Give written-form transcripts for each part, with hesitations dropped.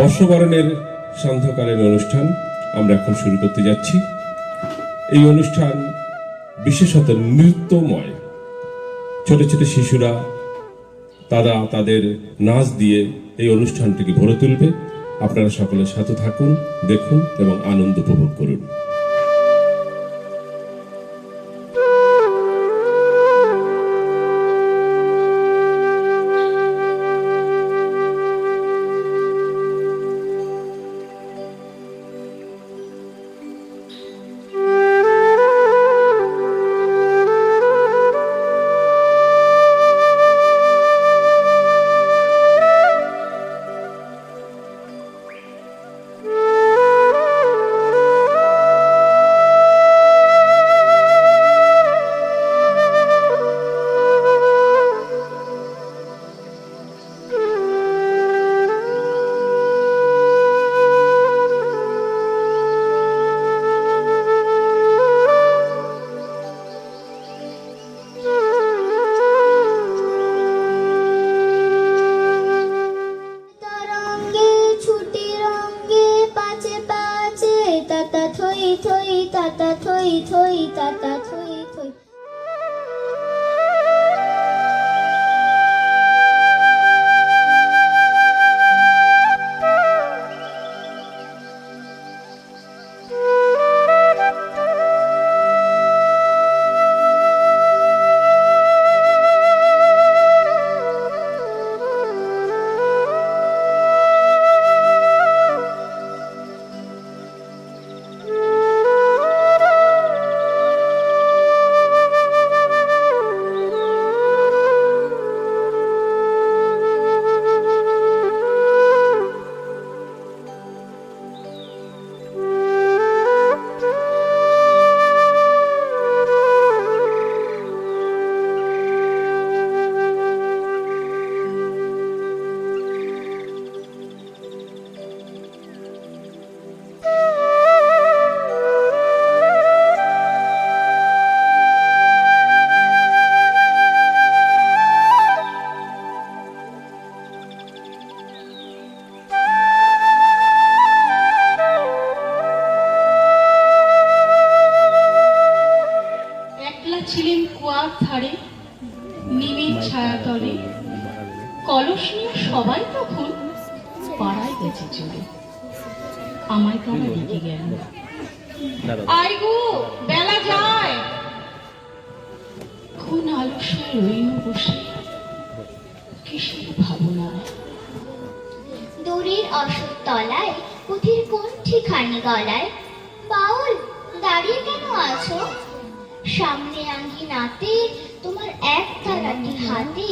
বর্ষবরণের সান্ধ্যকালীন অনুষ্ঠান আমরা এখন শুরু করতে যাচ্ছি। এই অনুষ্ঠান বিশেষত নৃত্যময়। ছোট ছোট শিশুরা তারা তাদের নাচ দিয়ে এই অনুষ্ঠানটিকে ভরে তুলবে। আপনারা সকলের সাথে থাকুন, দেখুন এবং আনন্দ উপভোগ করুন। Tata thoi thoi tata thoi thoi ছিলেন কুয়ার ধারে নিবিড় ছায়াতলে, কলস নিয়ে সবাই তখন পাড়ায় গেছে চলে। আমায় তারা ডেকে গেল, আয় গো বেলা যায়। কোন আলস্যে রইল বসে কিসের ভাবনায়। দড়ির অসুর তলায় পুঁথির কোন ঠিকানি গলায়। বাউল দাঁড়িয়ে কেন আছো? সামনে আঙ্গিনাতে তোমার এক তারাটি হাতে,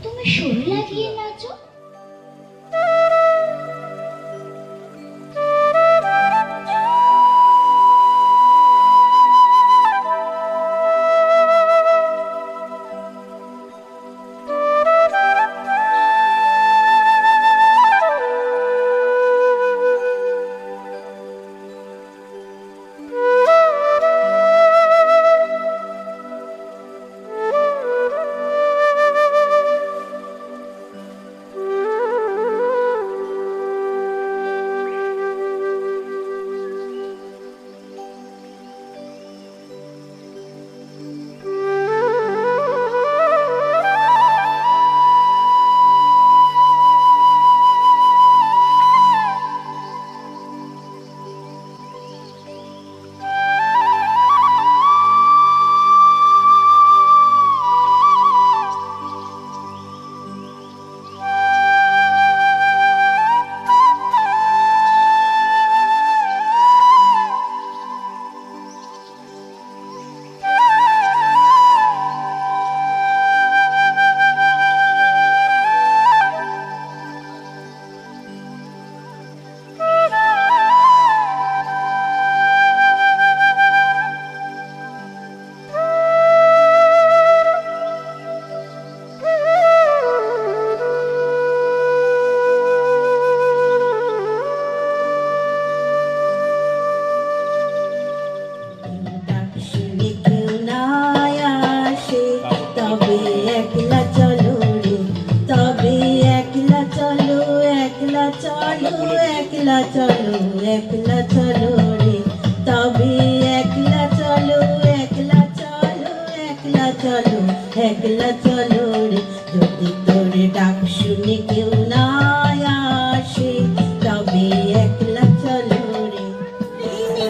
তুমি সুর লাগিয়ে নাচো। চলো একলা চলো রে, তবে একলা চলো রে, যদি তোর ডাক শুনে কেউ না আসে, তবে একলা চলো রে।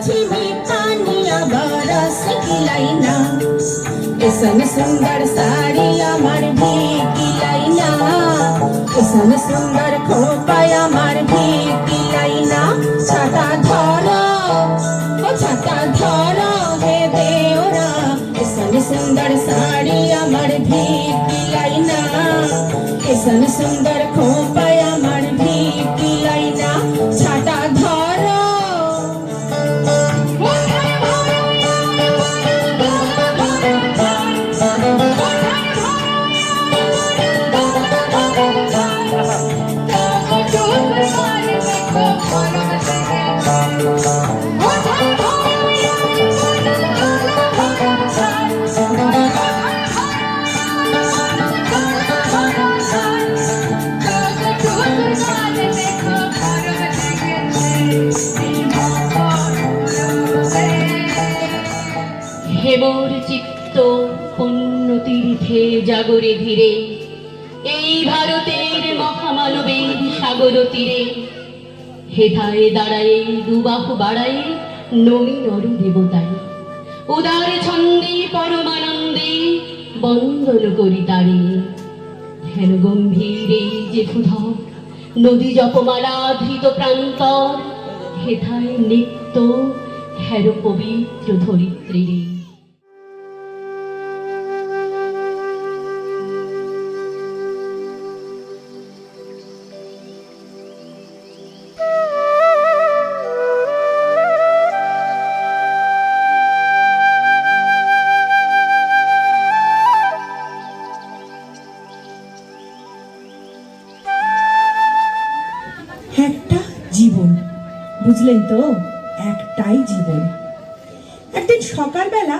ঝিমি পানিয়া বরস गिलाई ना, ऐसन सुंदर साड़ी আমার गिलाई ना, ऐसन सुंदर खोपा আমার गिलाई ना। छाता धरो हे देवरा, ऐसन सुंदर साड़ी আমার गिलाई ना, ऐसन सुंदर खोपा আমার गिलाई ना। छाता धरो হেমর চিত্ত পণ্য তীর্থে জাগরে ধীরে, এই ভারতের মহামানবের সাগর তীরে, হেথায় দাঁড়ায়ে দুবাহু বাড়ায়ে নমি নর দেবতায়, উদার ছন্দে পরমানন্দে বন্দন করি তারে। হেন গম্ভীর এই যে ভূধর নদী জপমালা ধৃত প্রান্তর, হেথায় নিত্য হের পবিত্র ধরিত্রী রে। একটা জীবন, বুঝলেন তো, একটাই জীবন। একদিন সকালবেলা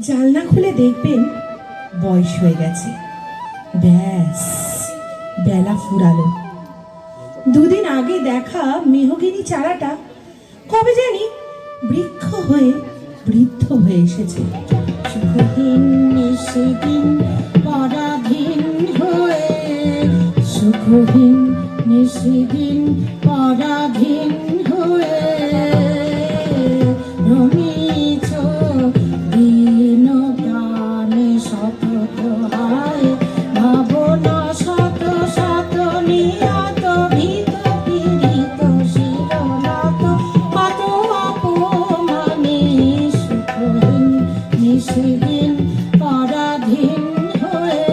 জানলা খুলে দেখবেন বয়স হয়ে গেছে, ব্যাস বেলা ফুরালো। দুদিন আগে দেখা মেহগিনি চারাটা কবে জানি বৃক্ষ হয়ে বৃদ্ধ হয়ে এসেছে। সুখহীন নিশিদিন পরাধীন হয়ে, সুখহীন নিশিদিন পরাধীন হয়ে, রমিছ দিন প্রাণে শত হায়, ভাবনা শত শত নিয়ত ভীত পীড়িত শিরনাত, কত অপমানে সুখহীন নিশিদিন পরাধীন হয়ে।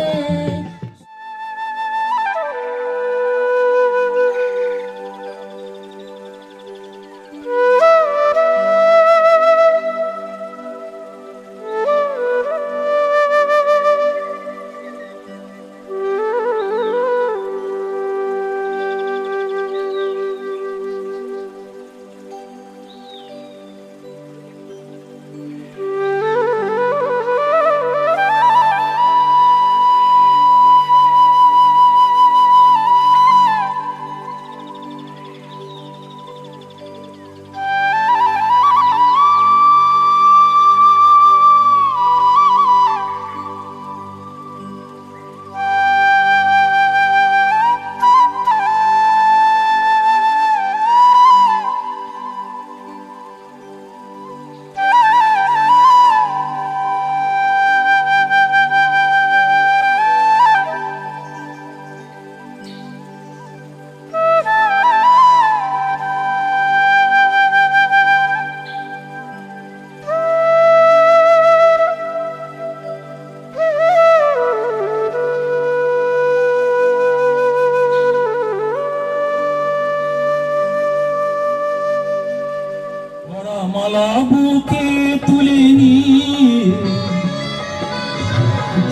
মালা বুকে তুলে নিয়ে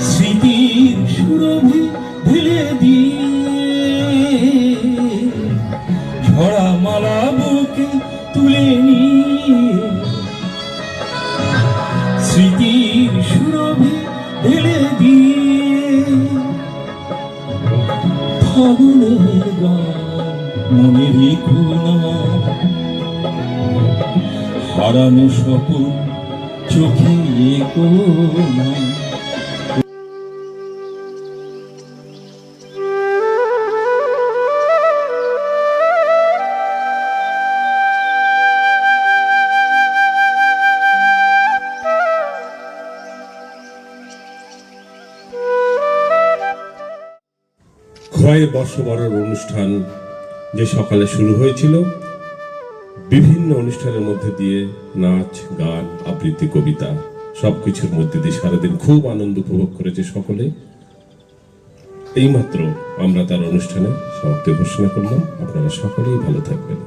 স্মৃতির সুরভি ঢেলে দিয়ে, ঝরা মালা বুকে তুলে নিয়ে স্মৃতির সুরভি ঢেলে দিয়ে, ফাগুনের গান মনে রেখো না হারানো স্বপন চোখে এগো না। খোয়াই বর্ষবরণ অনুষ্ঠান যে সকালে শুরু হয়েছিল, বিভিন্ন অনুষ্ঠানের মধ্যে দিয়ে নাচ, গান, আবৃত্তি, কবিতা সবকিছুর মধ্যে দিয়ে সারাদিন খুব আনন্দ উপভোগ করেছে সকলে। এইমাত্র আমরা তার অনুষ্ঠানে সমাপ্তি ঘোষণা করলাম। আপনারা সকলেই ভালো থাকবেন।